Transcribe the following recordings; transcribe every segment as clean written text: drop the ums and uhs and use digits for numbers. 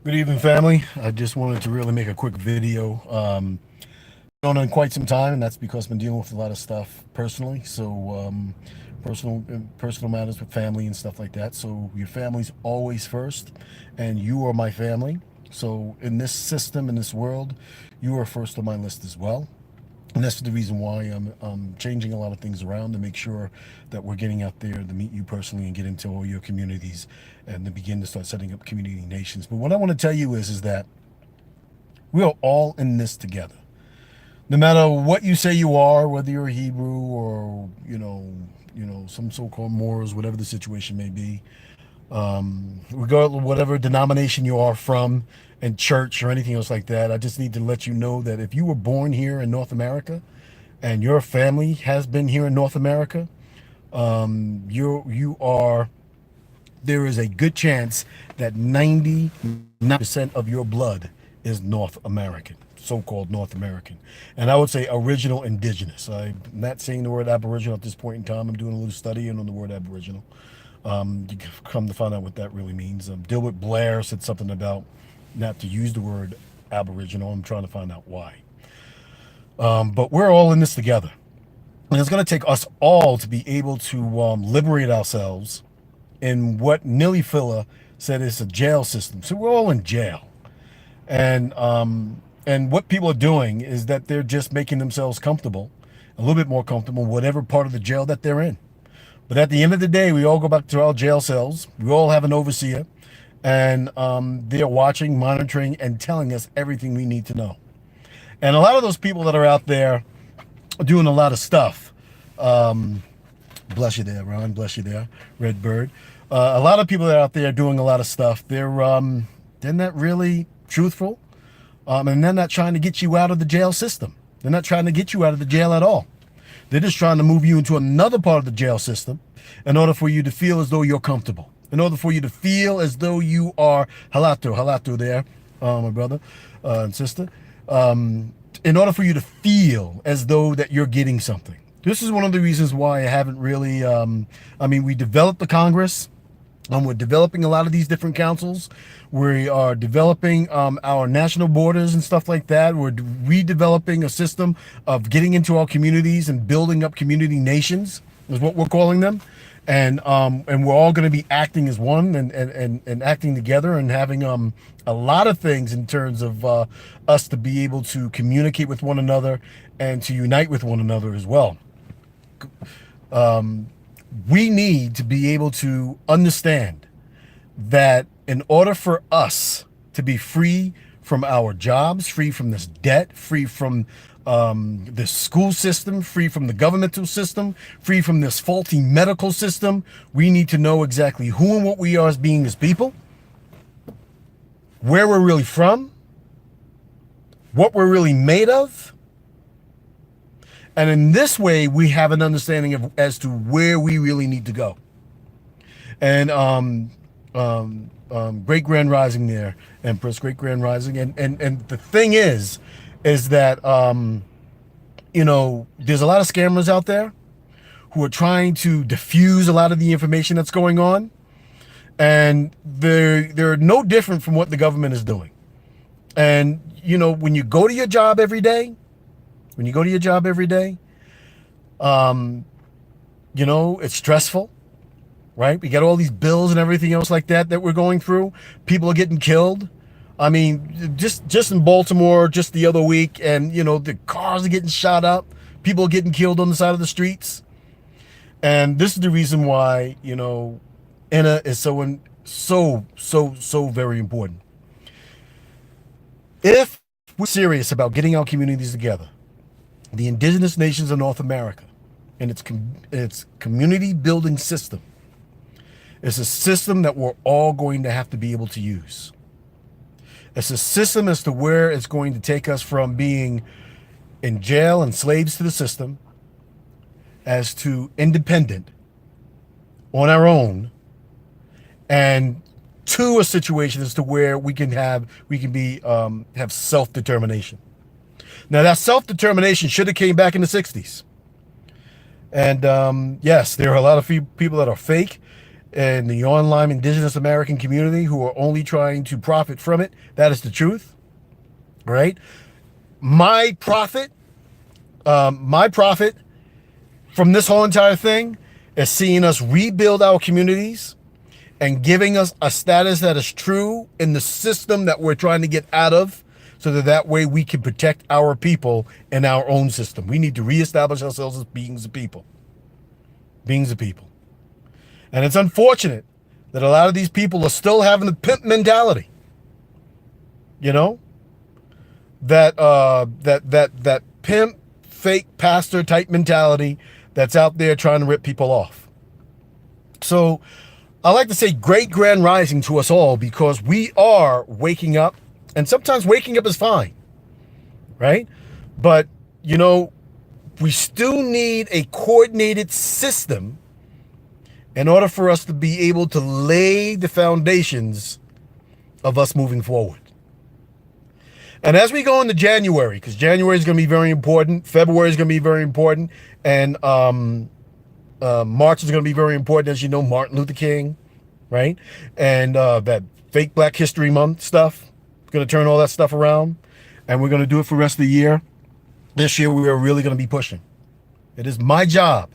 Good evening, family. I just wanted to really make a quick video. Going on quite some time, and that's because I've been dealing with a lot of stuff personally. Personal matters with family and stuff like that. So your family's always first, and you are my family. So in this system, in this world, you are first on my list as well. And that's the reason why I'm changing a lot of things around to make sure that we're getting out there to meet you personally and get into all your communities and to begin to start setting up community nations. But what I want to tell you is that we are all in this together. No matter what you say you are, whether you're a Hebrew or some so-called Moors, whatever the situation may be, regardless of whatever denomination you are from and church or anything else like that, I just need to let you know that if you were born here in North America and your family has been here in North America, you are there is a good chance that 99% of your blood is North American, so-called North American. And I would say original indigenous. I'm not saying the word aboriginal at this point in time. I'm doing a little studying on the word aboriginal. You come to find out what that really means. Dilbert Blair said something about not to use the word aboriginal. I'm trying to find out why. But we're all in this together. And it's going to take us all to be able to liberate ourselves in what Nilly Filler said is a jail system. So we're all in jail. And what people are doing is that they're just making themselves comfortable, a little bit more comfortable, whatever part of the jail that they're in. But at the end of the day, we all go back to our jail cells. We all have an overseer, and they're watching, monitoring, and telling us everything we need to know. And a lot of those people that are out there are doing a lot of stuff. Bless you there, Ron. Bless you there, Red Bird. A lot of people that are out there doing a lot of stuff. They're not really truthful, and they're not trying to get you out of the jail system. They're not trying to get you out of the jail at all. They're just trying to move you into another part of the jail system in order for you to feel as though you're comfortable. In order for you to feel as though you are halato there, my brother and sister. In order for you to feel as though that you're getting something. This is one of the reasons why I haven't really, we developed the Congress. We're developing a lot of these different councils. We are developing our national borders and stuff like that. We're redeveloping a system of getting into our communities and building up community nations, is what we're calling them. And we're all going to be acting as one and acting together and having a lot of things in terms of us to be able to communicate with one another and to unite with one another as well. We need to be able to understand that in order for us to be free from our jobs, free from this debt, free from the school system, free from the governmental system, free from this faulty medical system, we need to know exactly who and what we are as being as people, where we're really from, what we're really made of. And in this way, we have an understanding of as to where we really need to go. And Great Grand Rising there, Empress, Great Grand Rising. And the thing is that, there's a lot of scammers out there who are trying to diffuse a lot of the information that's going on. And they're no different from what the government is doing. And, when you go to your job every day, it's stressful, right? We got all these bills and everything else like that we're going through. People are getting killed. I mean, just in Baltimore, just the other week, and, the cars are getting shot up. People are getting killed on the side of the streets. And this is the reason why, ENA is so very important. If we're serious about getting our communities together, the indigenous nations of North America and its community building system is a system that we're all going to have to be able to use. It's a system as to where it's going to take us from being in jail and slaves to the system as to independent on our own and to a situation as to where we can have self-determination. Now, that self-determination should have came back in the 60s. And yes, there are a lot of people that are fake. in the online indigenous American community who are only trying to profit from it. That is the truth, right? My profit from this whole entire thing is seeing us rebuild our communities and giving us a status that is true in the system that we're trying to get out of, so that way we can protect our people in our own system. We need to reestablish ourselves as beings of people. Beings of people. And it's unfortunate that a lot of these people are still having the pimp mentality. You know? That pimp, fake pastor type mentality that's out there trying to rip people off. So I like to say great grand rising to us all, because we are waking up, and sometimes waking up is fine, right? But, you know, we still need a coordinated system in order for us to be able to lay the foundations of us moving forward. And as we go into January, because January is going to be very important, February is going to be very important, and March is going to be very important, as you know, Martin Luther King, right? And that fake Black History Month stuff. Going to turn all that stuff around, and we're going to do it for the rest of the year. This year we are really going to be pushing. It is my job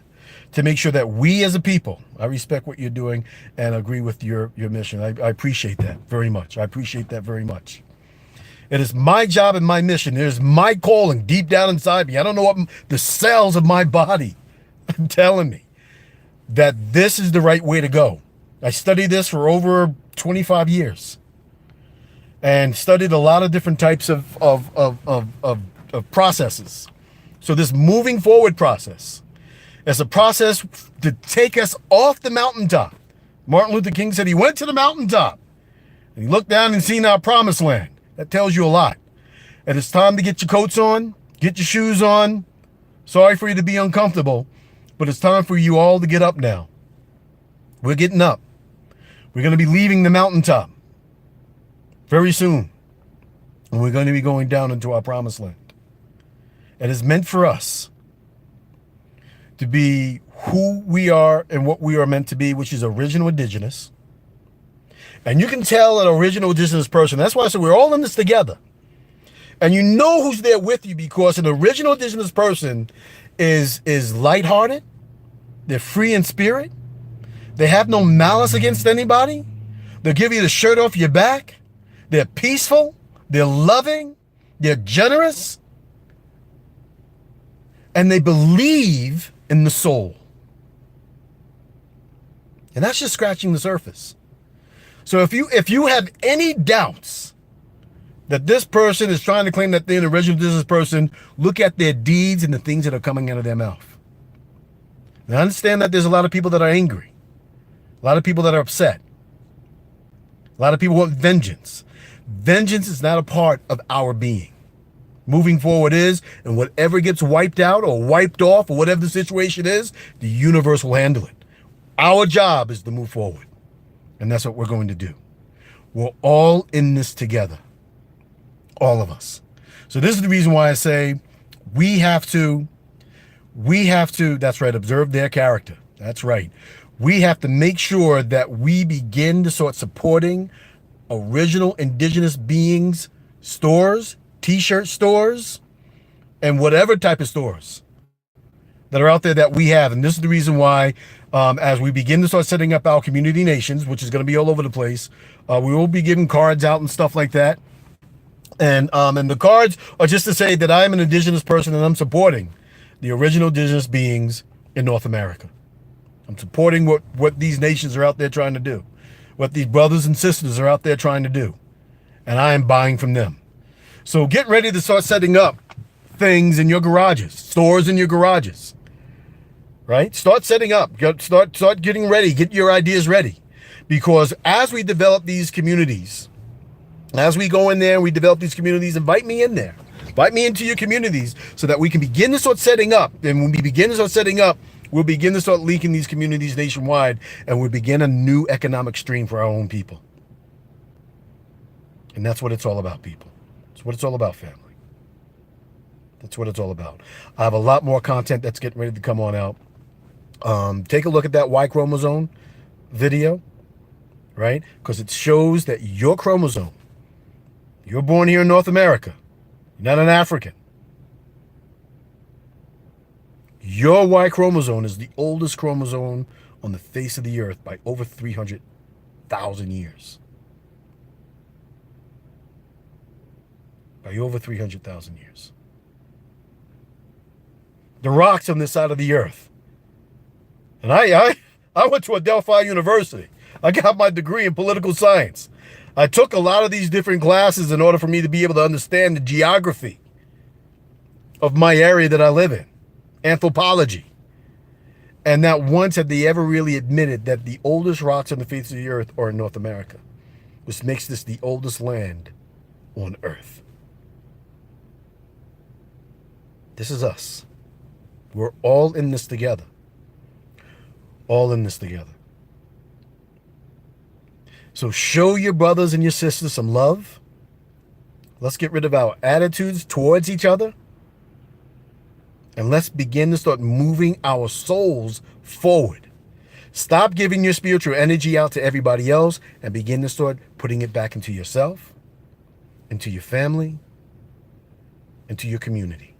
to make sure that we as a people, I respect what you're doing and agree with your mission. I appreciate that very much. I appreciate that very much. It is my job and my mission. It is my calling deep down inside me. I don't know what the cells of my body are telling me that this is the right way to go. I studied this for over 25 years. And studied a lot of different types of processes. So this moving forward process is a process to take us off the mountaintop. Martin Luther King said he went to the mountaintop and he looked down and seen our promised land. That tells you a lot. And it's time to get your coats on, get your shoes on. Sorry for you to be uncomfortable, but it's time for you all to get up now. We're getting up. We're going to be leaving the mountaintop very soon, and we're going to be going down into our promised land. It is meant for us to be who we are and what we are meant to be, which is original indigenous. And you can tell an original indigenous person. That's why I said we're all in this together. And you know who's there with you, because an original indigenous person is lighthearted. They're free in spirit. They have no malice against anybody. They'll give you the shirt off your back. They're peaceful, they're loving, they're generous, and they believe in the soul. And that's just scratching the surface. So if you have any doubts that this person is trying to claim that they're an original business person, look at their deeds and the things that are coming out of their mouth. And I understand that there's a lot of people that are angry, a lot of people that are upset, a lot of people want vengeance. Vengeance is not a part of our being. Moving forward is, and whatever gets wiped out or wiped off or whatever the situation is, the universe will handle it. Our job is to move forward. And that's what we're going to do. We're all in this together. All of us. So this is the reason why I say we have to, that's right, observe their character. That's right. We have to make sure that we begin to start supporting original indigenous beings stores, t-shirt stores, and whatever type of stores that are out there that we have. And this is the reason why, as we begin to start setting up our community nations, which is going to be all over the place, we will be giving cards out and stuff like that. And the cards are just to say that I'm an indigenous person and I'm supporting the original indigenous beings in North America. I'm supporting what these nations are out there trying to do, what these brothers and sisters are out there trying to do. And I am buying from them. So get ready to start setting up things in your garages, stores in your garages, right? Start setting up, start getting ready, get your ideas ready. Because as we develop these communities, as we go in there and we develop these communities, invite me in there. Invite me into your communities so that we can begin to start setting up. And when we begin to start setting up, we'll begin to start leaking these communities nationwide, and we'll begin a new economic stream for our own people. And that's what it's all about, people. That's what it's all about, family. That's what it's all about. I have a lot more content that's getting ready to come on out. Take a look at that Y chromosome. video, right? Because it shows that your chromosome, you're born here in North America, you're not an African. Your Y chromosome is the oldest chromosome on the face of the earth by over 300,000 years. By over 300,000 years. The rocks on this side of the earth. And I went to Adelphi University. I got my degree in political science. I took a lot of these different classes in order for me to be able to understand the geography of my area that I live in, anthropology. And not once have they ever really admitted that the oldest rocks on the face of the earth are in North America, which makes this the oldest land on earth. This is us. We're all in this together. All in this together. So show your brothers and your sisters some love. Let's get rid of our attitudes towards each other. And let's begin to start moving our souls forward. Stop giving your spiritual energy out to everybody else and begin to start putting it back into yourself, into your family, into your community,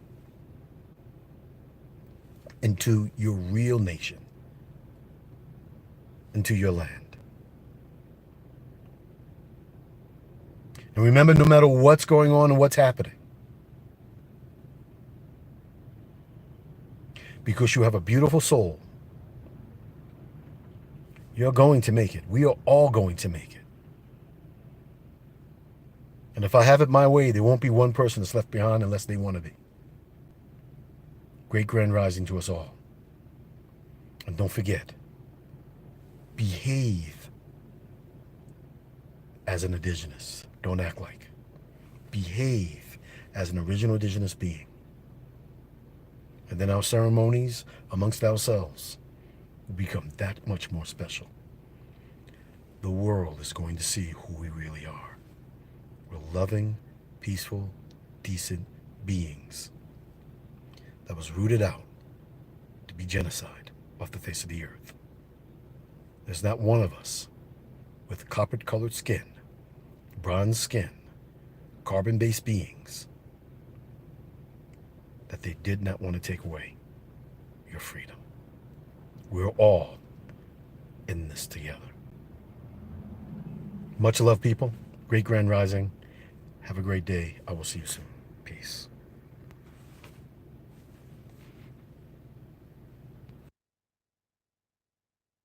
into your real nation, into your land. And remember, no matter what's going on and what's happening, because you have a beautiful soul, you're going to make it. We are all going to make it. And if I have it my way, there won't be one person that's left behind unless they want to be. Great grand rising to us all. And don't forget, behave as an indigenous. Don't act like. Behave as an original indigenous being. And then our ceremonies amongst ourselves will become that much more special. The world is going to see who we really are. We're loving, peaceful, decent beings that was rooted out to be genocide off the face of the earth. There's not one of us with copper-colored skin, bronze skin, carbon-based beings that they did not want to take away your freedom. We're all in this together. Much love, people. Great grand rising. Have a great day. I will see you soon. Peace.